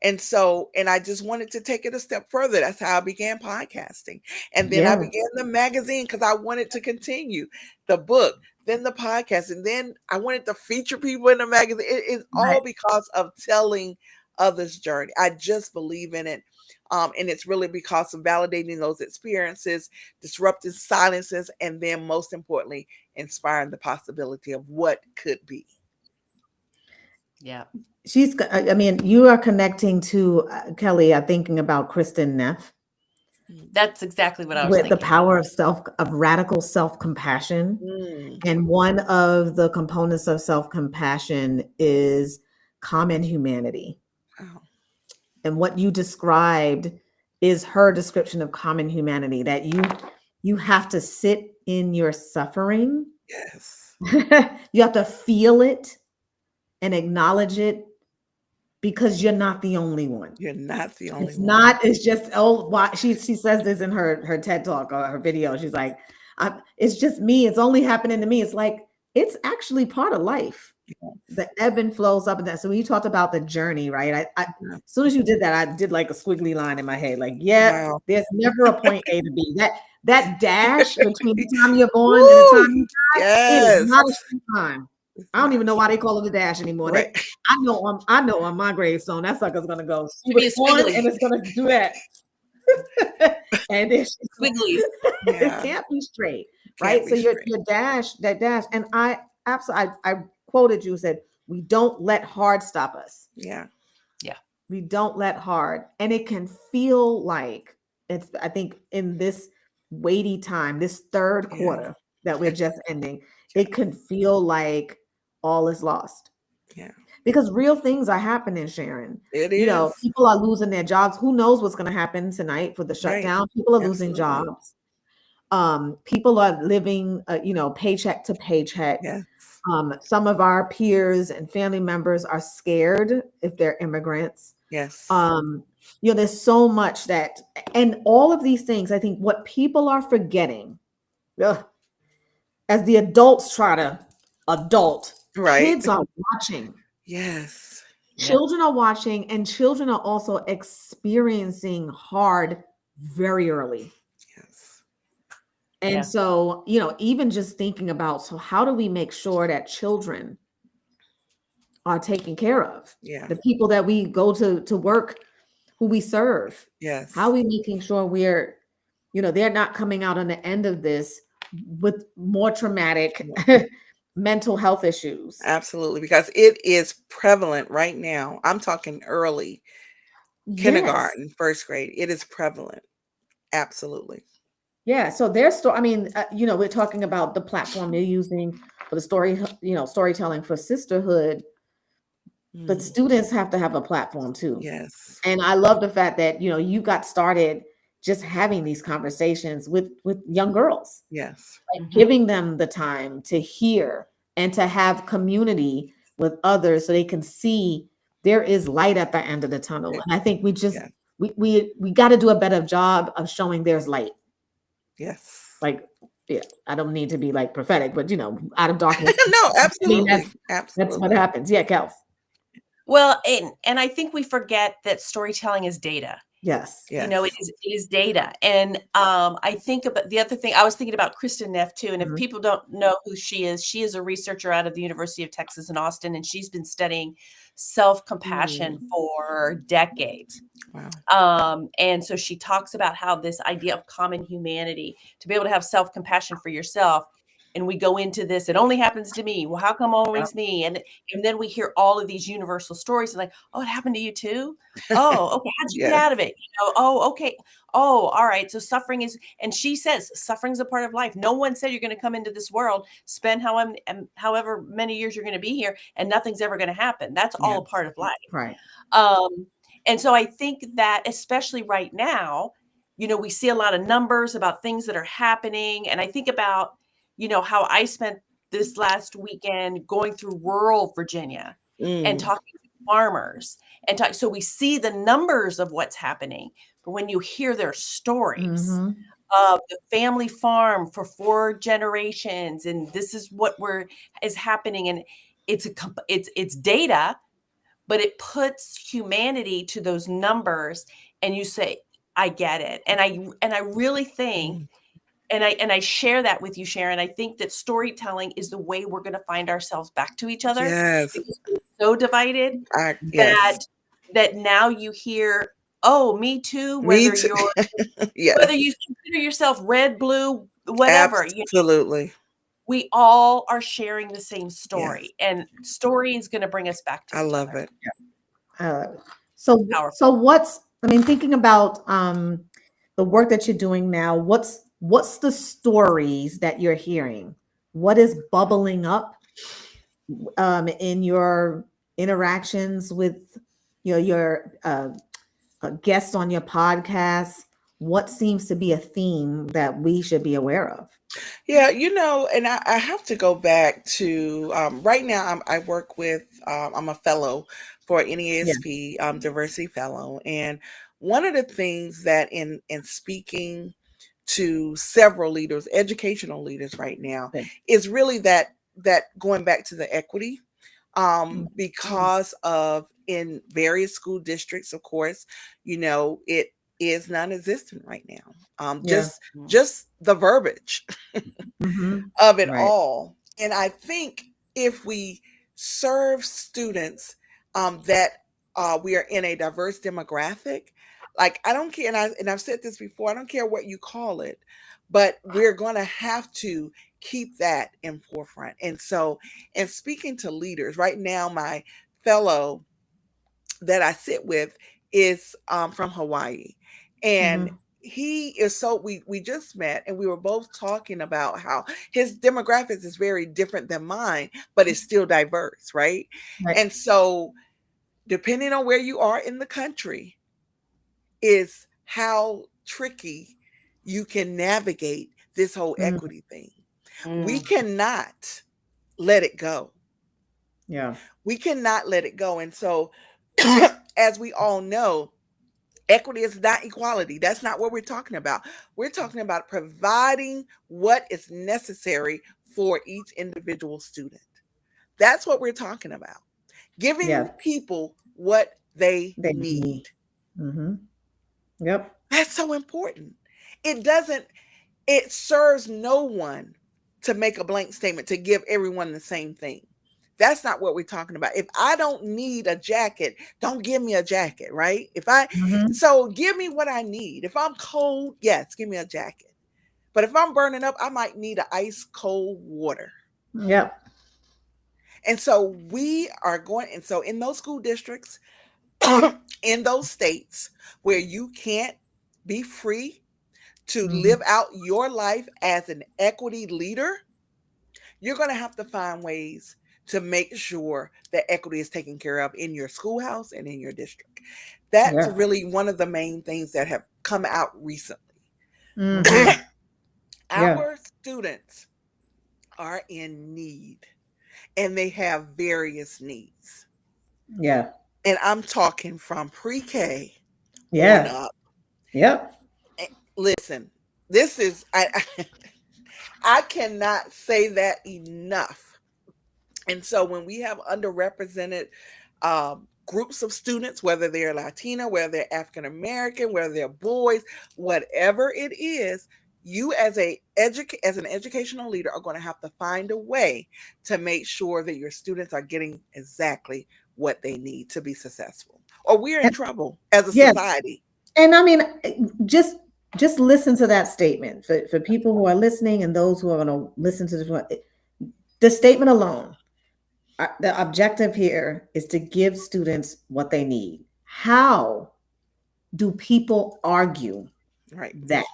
And so, and I just wanted to take it a step further. That's how I began podcasting. And then I Yeah. began the magazine because I wanted to continue the book, then the podcast, and then I wanted to feature people in the magazine. It is all Right. because of telling others' journey. I just believe in it. And it's really because of validating those experiences, disrupting silences, and then most importantly, inspiring the possibility of what could be. Yeah. I mean, you are connecting to Kelly, thinking about Kristen Neff That's exactly what I was with the thinking. power of radical self-compassion. Mm. And one of the components of self-compassion is common humanity. Oh, And what you described is her description of common humanity, that you have to sit in your suffering. yes. You have to feel it and acknowledge it because you're not the only one. You're not the only It's one. not, it's just, oh, why she says this in her TED talk or her video. She's like, it's just me. It's only happening to me. It's like, it's actually part of life. The ebb and flows up and down. So when you talked about the journey, right? As Yeah. soon as you did that, I did like a squiggly line in my head. Like, yeah, Wow. there's never a point A to B. That dash between the time you're born and the Woo! time you die, it is Yes. not a straight line. It's I don't not even know why they call it a dash anymore. right. I know on my gravestone that sucker's gonna go Maybe a one squiggly. and it's gonna do that. And then Squigglies. it Yeah. can't be straight, Can't right? So be straight. your dash, that dash, and I absolutely I quoted you, said, we don't let hard stop us. Yeah. Yeah. We don't let hard. And it can feel like it's, I think in this weighty time, this third Yeah. quarter that we're just ending, it can feel like all is lost. Yeah. Because real things are happening, Sharon. It You know, is. people are losing their jobs. Who knows what's going to happen tonight for the Right. shutdown? People are losing Absolutely. jobs. People are living, paycheck to paycheck. Yes. Some of our peers and family members are scared if they're immigrants. Yes. There's so much and all of these things, I think what people are forgetting, ugh, as the adults try to adult, Right. kids are watching. Yes. Children are watching, and children are also experiencing hard very early. Yes. And Yeah. so, even just thinking about, so how do we make sure that children are taken care of? Yeah. The people that we go to work, who we serve, Yes. how are we making sure they're not coming out on the end of this with more traumatic mental health issues? Absolutely. Because it is prevalent right now. I'm talking early Yes. kindergarten, first grade. It is prevalent. Absolutely. Yeah. So we're talking about the platform you're using for the storytelling for sisterhood, but Mm. students have to have a platform too. Yes. And I love the fact that, you got started just having these conversations with young girls, Yes. like giving them the time to hear and to have community with others so they can see there is light at the end of the tunnel. And I think we just, Yeah. we got to do a better job of showing there's light. Yes. Like, yeah, I don't need to be like prophetic, but out of darkness. No, I mean, absolutely. that's Absolutely. what happens. Yeah, Kels. Well, and I think we forget that storytelling is data. Yes. You know, it is data. And I think about the other thing, I was thinking about Kristen Neff too. And if people don't know who she is a researcher out of the University of Texas in Austin, and she's been studying self-compassion for decades. Wow. And so she talks about how this idea of common humanity, to be able to have self-compassion for yourself. And we go into this, it only happens to me. Well, how come always me? And then we hear all of these universal stories and like, oh, it happened to you too? Oh, okay. How'd you get out of it? Oh, okay. Oh, all right. So suffering is, and she says suffering's a part of life. No one said you're going to come into this world, spend however many years you're going to be here, and nothing's ever going to happen. That's all a part of life. Right. And so I think that especially right now, we see a lot of numbers about things that are happening. And I think about, how I spent this last weekend going through rural Virginia and talking to farmers so we see the numbers of what's happening. But when you hear their stories of the family farm for 4 generations, and this is what is happening, and it's data, but it puts humanity to those numbers, and you say, I get it. And I really think, and I share that with you, Sharon. I think that storytelling is the way we're going to find ourselves back to each other. Yes. Because we're so divided Yes. that now you hear, oh, me too, Me whether too. whether you consider yourself red, blue, whatever. Absolutely. We all are sharing the same story, and story is going to bring us back to each love other. it. So thinking about the work that you're doing now, what's the stories that you're hearing? What is bubbling up in your interactions with your guests on your podcast? What seems to be a theme that we should be aware of? Yeah, and I have to go back to right now. I work with, I'm a fellow for NESP, diversity fellow. And one of the things that in speaking to several leaders, educational leaders right now, is really that going back to the equity, because of in various school districts, of course, it is non-existent right now. Just the verbiage of it all. And I think if we serve students that we are in a diverse demographic, like I don't care, and I've said this before, I don't care what you call it, but we're going to have to keep that in forefront. And so, and speaking to leaders right now, my fellow that I sit with is from Hawaii. And he is so we just met and we were both talking about how his demographics is very different than mine, but it's still diverse, right? Right. And so depending on where you are in the country is how tricky you can navigate this whole Mm, equity thing. We Mm. cannot let it go. yeah. We cannot let it go. And so as we all know, equity is not equality. That's not what we're talking about. We're talking about providing what is necessary for each individual student. That's what we're talking about. Giving Yeah. people what they They need. need. Mm-hmm. Yep. That's so important. It doesn't, it serves no one to make a blank statement to give everyone the same thing. That's not what we're talking about. If I don't need a jacket, don't give me a jacket, right? Mm-hmm. So give me what I need. If I'm cold, yes, give me a jacket. But if I'm burning up, I might need an ice cold water. Yep. And so we are going, and so in those school districts, in those states where you can't be free to Mm-hmm. live out your life as an equity leader, you're going to have to find ways to make sure that equity is taken care of in your schoolhouse and in your district. That's Yeah. really one of the main things that have come out recently. Mm-hmm. Yeah. Our students are in need and they have various needs. Yeah. And I'm talking from pre-K on Yeah. up. Yep. Listen, this is I cannot say that enough. And so when we have underrepresented groups of students, whether they're Latino, whether they're African American, whether they're boys, whatever it is, you as as an educational leader are going to have to find a way to make sure that your students are getting exactly what they need to be successful. Or we're in And, trouble as a yeah. society. And I mean, just listen to that statement for people who are listening and those who are going to listen to this one. The statement alone, the objective here is to give students what they need. How do people argue Right. that?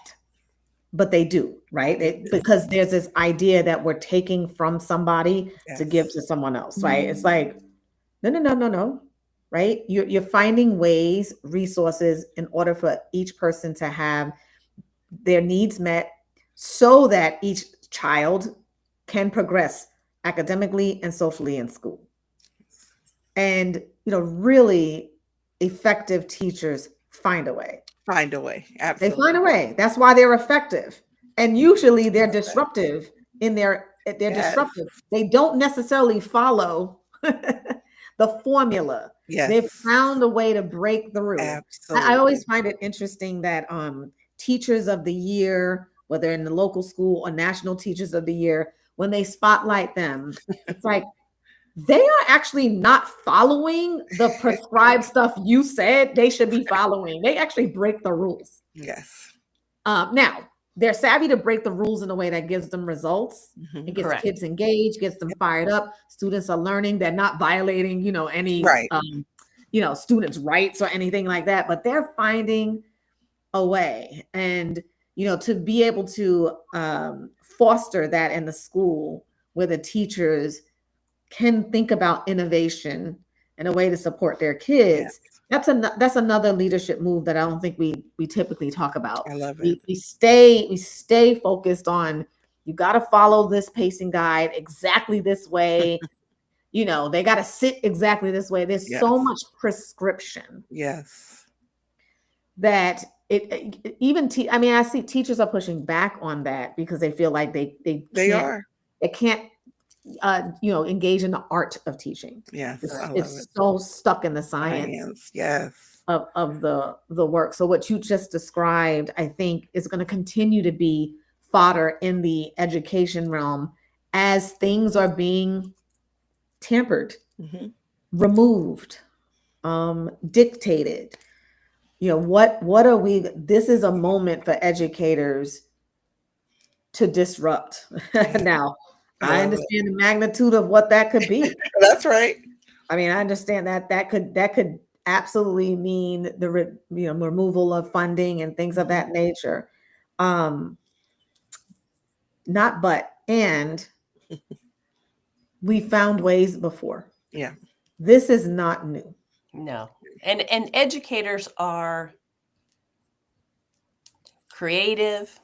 But they do, right? Because there's this idea that we're taking from somebody to give Yes. to someone else, right? It's like, no, no, no, no, no, right? You're finding ways, resources in order for each person to have their needs met so that each child can progress academically and socially in school. And, really effective teachers find a way. Find a way. They find a Absolutely. way. That's why they're effective. And usually they're Love that. disruptive they're Yes. disruptive. They don't necessarily follow the formula. They've Yes. found a way to break through. I always Absolutely. find it interesting that teachers of the year, whether in the local school or national teachers of the year, when they spotlight them, it's like they are actually not following the prescribed stuff you said they should be following. They actually break the rules. Yes. Now, they're savvy to break the rules in a way that gives them results. Mhm. It gets Correct. kids engaged, gets them fired up. Students are learning. They're not violating, any, Right. students' rights or anything like that, but they're finding a way. And, to be able to foster that in the school where the teachers can think about innovation and a way to support their kids. Yes. That's another leadership move that I don't think we typically talk about. I love We it. we stay focused on you got to follow this pacing guide exactly this way. They got to sit exactly this way. There's Yes. so much prescription Yes. that I mean, I see teachers are pushing back on that because they feel like they They can't are. they can't engage in the art of teaching. Yes. It's, I love it's it. so stuck in the science Science. Yes. of the work. So what you just described, I think, is going to continue to be fodder in the education realm as things are being tampered, Mhm. removed, dictated. What are we? This is a moment for educators to disrupt. Yeah. Now, I I love it. understand the magnitude of what that could be. That's right. I mean, I understand that could absolutely mean the removal of funding and things of that nature. Not but, and we found ways before. Yeah. This is not new. No. And educators are creative,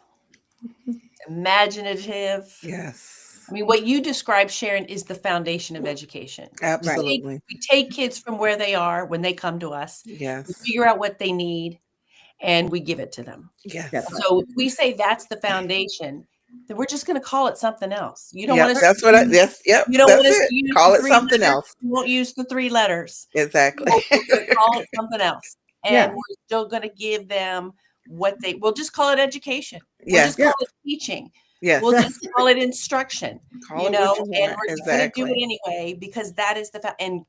imaginative. Yes. I mean, what you described, Sharon, is the foundation of education. Absolutely. We take kids from where they are when they come to us. We Yes. figure out what they need, and we give it to them. Yes. Yes. So if we say that's the foundation, then we're just going to call it something else. You don't Yep, want us. that's what I. Yes. Yep. You don't That's want us it. to use Call the it three something letters. else. We won't use the 3 letters. Exactly. We're going to call it something else, Yeah. and we're still going to give them what they. We'll just call it education. We'll Yes. just call it teaching. Yes. We'll just call it instruction. Call it what you And want. we're just Exactly. going to do it anyway because that is the and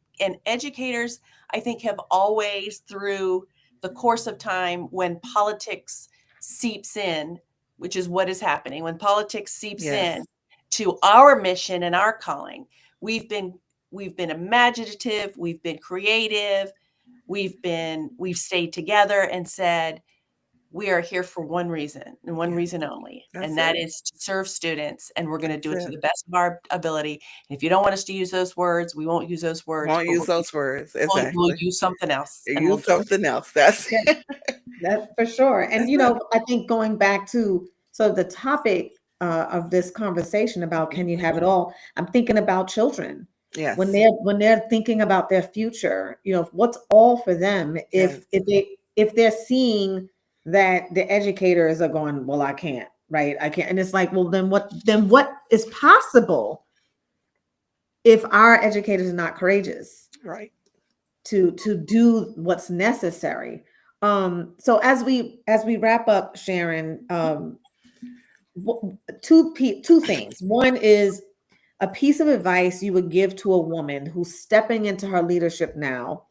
educators, I think, have always through the course of time when politics seeps in, which is what is happening when politics seeps Yes. in to our mission and our calling. We've been imaginative, we've been creative, we've stayed together and said we are here for one reason and one reason only, That's and that it. is to serve students, and we're going to do it That's to it. the best of our ability. And if you don't want us to use those words, we won't use those words. Won't but use those words. we'll Exactly. use something else, and we'll Use do it. something else. That's Yeah. That for sure. And That's I think going back to the topic of this conversation about can you have it all? I'm thinking about children yes. when they're thinking about their future. What's all for them Yes. if they're seeing that the educators are going, well, I can't, right? I can't, and it's like, well, then what is possible if our educators are not courageous Right. to do what's necessary? So as we wrap up, Sharon, two things. One is a piece of advice you would give to a woman who's stepping into her leadership now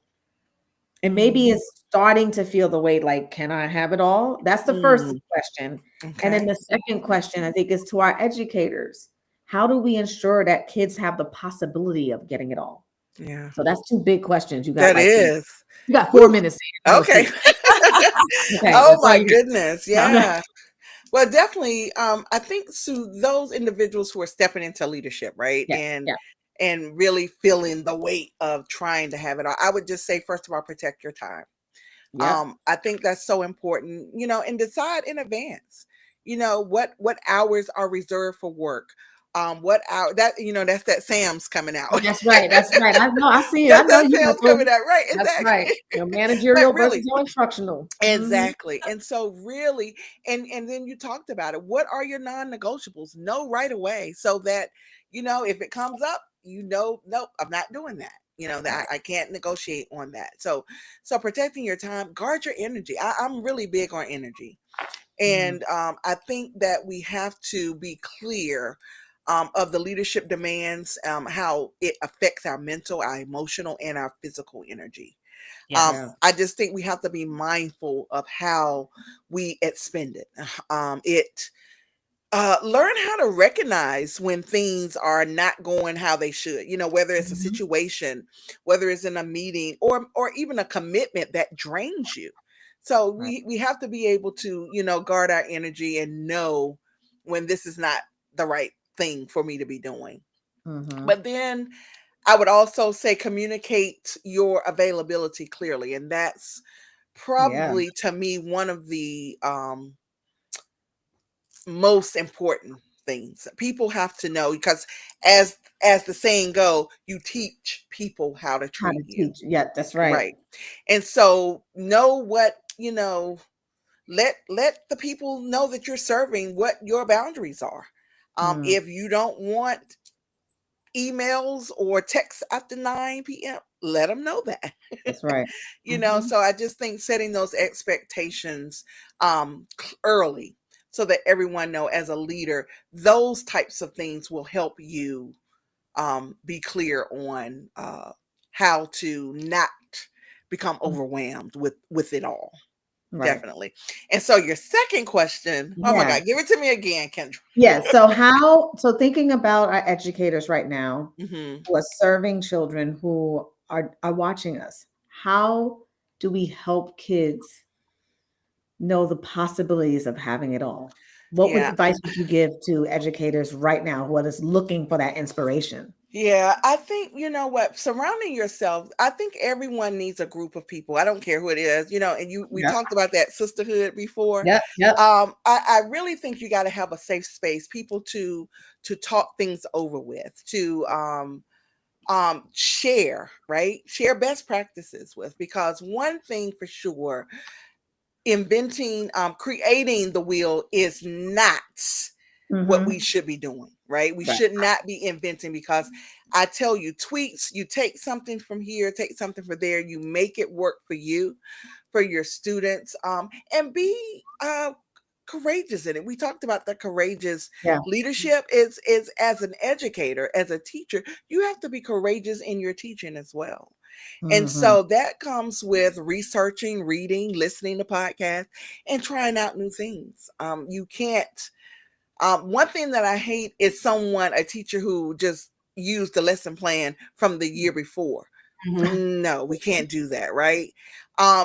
and maybe is starting to feel the weight, like, can I have it all? That's the first question. And then Okay. the second question, I think, is to our educators. How do we ensure that kids have the possibility of getting it all? Yeah. So that's 2 big questions. You got That like is. you got 4 minutes. Okay. Okay, Oh that's all my you got. goodness. No. Yeah. Well, definitely. I think to those individuals who are stepping into leadership, right, Yeah, yeah. and really feeling the weight of trying to have it all, I would just say, first of all, protect your time. Yep. I think that's so important, and decide in advance, what hours are reserved for work. What hour that's that Sam's coming out. That's right. That's right. I know. I see it. I That's know that you got Sam's those. coming out, right? That's right. Exactly. But Managerial really, versus your instructional. Mhm. exactly. And so really, and then you talked about it. What are your non-negotiables? Know right away so that, if it comes up, nope, I'm not doing that. That I can't negotiate on that. So protecting your time, guard your energy. I'm really big on energy. And I think that we have to be clear of the leadership demands, how it affects our mental, our emotional, and our physical energy. Yes. I just think we have to be mindful of how we expend it. Learn how to recognize when things are not going how they should. Whether it's a Mhm. situation, whether it's in a meeting, or even a commitment that drains you. So Right. we have to be able to guard our energy and know when this is not the right thing for me to be doing. Mhm. But then I would also say communicate your availability clearly, and that's Yeah. probably to me one of the most important things. People have to know, because as the saying go, you teach people how to How treat to you. teach. Yeah, that's right. Right. And so know what, let the people know that you're serving what your boundaries are. Mm, If you don't want emails or texts after 9 p.m., let them know that. that's right. Mhm. So I just think setting those expectations early, so that everyone know, as a leader, those types of things will help you be clear on how to not become Mm, overwhelmed with it all. right. Definitely. And so your second question, oh my Yeah. God, give it to me again, Kendra. Yeah. So thinking about our educators right now Hmm. who are serving children who are watching us, how do we help kids know the possibilities of having it all? What Yeah. advice would you give to educators right now who are just looking for that inspiration? Yeah, I think you know what, surrounding yourself, I think everyone needs a group of people. I don't care who it is, and we Yep. talked about that sisterhood before. Yep. Yep. I really think you got to have a safe space, people to talk things over with, to share, right? Share best practices with, because one thing for sure, creating the wheel is not what we Mm-hmm. should be doing, right? We Right. should not be inventing, because I tell you, tweaks, you take something from here, take something from there, you make it work for you, for your students, and be courageous in it. We talked about the courageous Yeah. leadership is as an educator, as a teacher, you have to be courageous in your teaching as well. And Mm-hmm. so that comes with researching, reading, listening to podcasts, and trying out new things. You can't. One thing that I hate is a teacher who just used the lesson plan from the year before. Mm-hmm. No, we can't do that, right?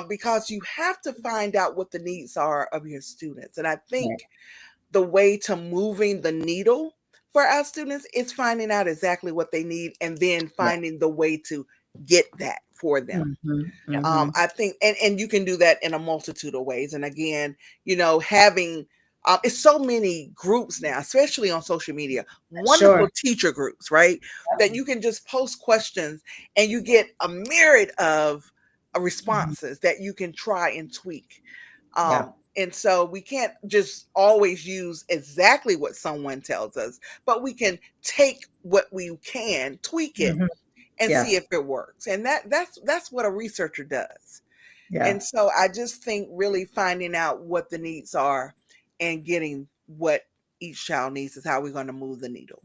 Because you have to find out what the needs are of your students. And I Right. think the way to moving the needle for our students is finding out exactly what they need, and then Yeah. finding the way to get that for them. Mm-hmm. Mm-hmm. I think, and you can do that in a multitude of ways. And again, having it's so many groups now, especially on social media, wonderful Sure. teacher groups, right? That you can just post questions and you get a myriad of Mhm. responses that you can try and tweak. Yeah. And so we can't just always use exactly what someone tells us, but we can take what we can, tweak it, Mhm. and Yeah. see if it works. And that's what a researcher does. Yeah. And so I just think really finding out what the needs are and getting what each child needs is how we're going to move the needle.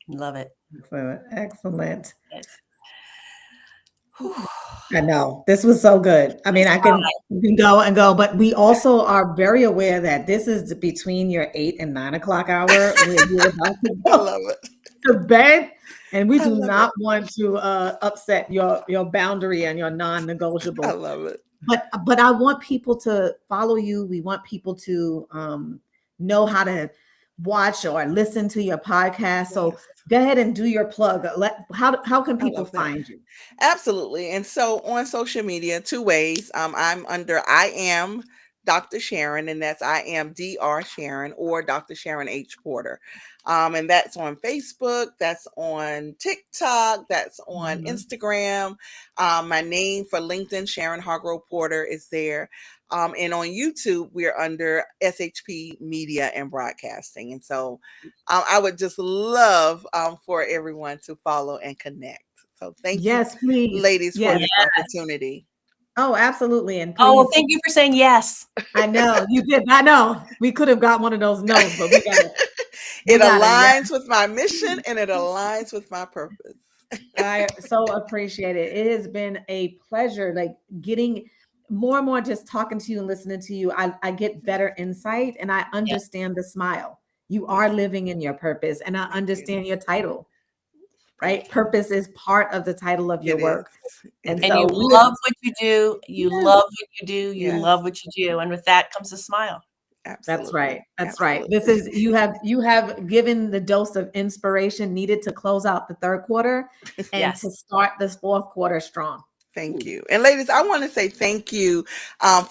Love it. Excellent. Excellent. Yes. Whew. I know this was so good. I mean, It's I can, you can go and go, but we also are very aware that this is between your 8 and 9 o'clock hour where you're about to I go love it. to bed, and we I do love it. not want to upset your boundary and your I non-negotiable. love it. But I want people to follow you. We want people to know how to watch or listen to your podcast. So Yes. go ahead and do your plug. How can I people love that. find you? Absolutely. And so on social media, two ways. I'm under I am Dr. Sharon, and that's I am Dr. Sharon or Dr. Sharon H. Porter. And that's on Facebook, that's on TikTok, that's on Mhm. Instagram. My name for LinkedIn, Sharon Hargrove Porter, is there. And on YouTube, we're under SHP Media and Broadcasting. And so I would just love for everyone to follow and connect. So thank you, Yes, please. ladies, for Yes. this opportunity. Oh, absolutely. And Oh, well, please, thank you for saying yes. I know you did. I know we could have got one of those no's, but we got it. It We got it. Yes. aligns with my mission and it aligns with my purpose. I so appreciate it. It has been a pleasure, like getting more and more just talking to you and listening to you. I get better insight and I Yes. understand the smile. You Yeah, are living in your purpose, and I thank you. understand your title, Thank right? you. Purpose is part of the title of your It is. work. It And And is. you so we love what you do. You yes, love what you do. You Yes, love what you do. And with that comes a smile. that's absolutely. right. That's right. Absolutely. This is you have given the dose of inspiration needed to close out the third quarter and Yes. to start this fourth quarter strong. Thank you. And ladies, I want to say thank you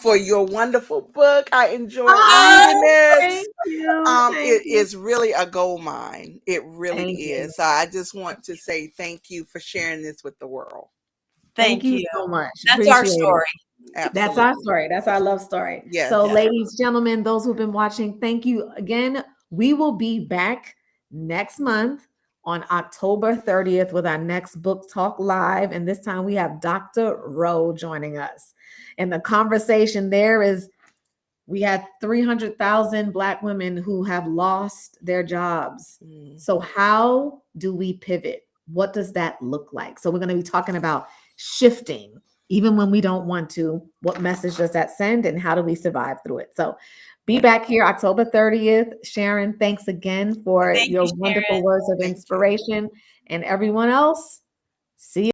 for your wonderful book. I enjoyed Oh, reading it. thank you. Thank It you. is really a gold mine. It really Thank you. is. So I just want to say thank you for sharing this with the world. Thank Thank you you. so much. That's our Appreciate it. story. That's our Absolutely. story. That's our love story. Yes. So, Yes. ladies, gentlemen, those who've been watching, thank you again. We will be back next month on October 30th with our next book talk live. And this time we have Dr. Rowe joining us. And the conversation there is we had 300,000 Black women who have lost their jobs. Mm. So, how do we pivot? What does that look like? So, we're going to be talking about shifting, even when we don't want to. What message does that send, and how do we survive through it? So, be back here October 30th. Sharon, thanks again for Thank your you, wonderful Sharon. words of Thank you. inspiration. And everyone else, see you.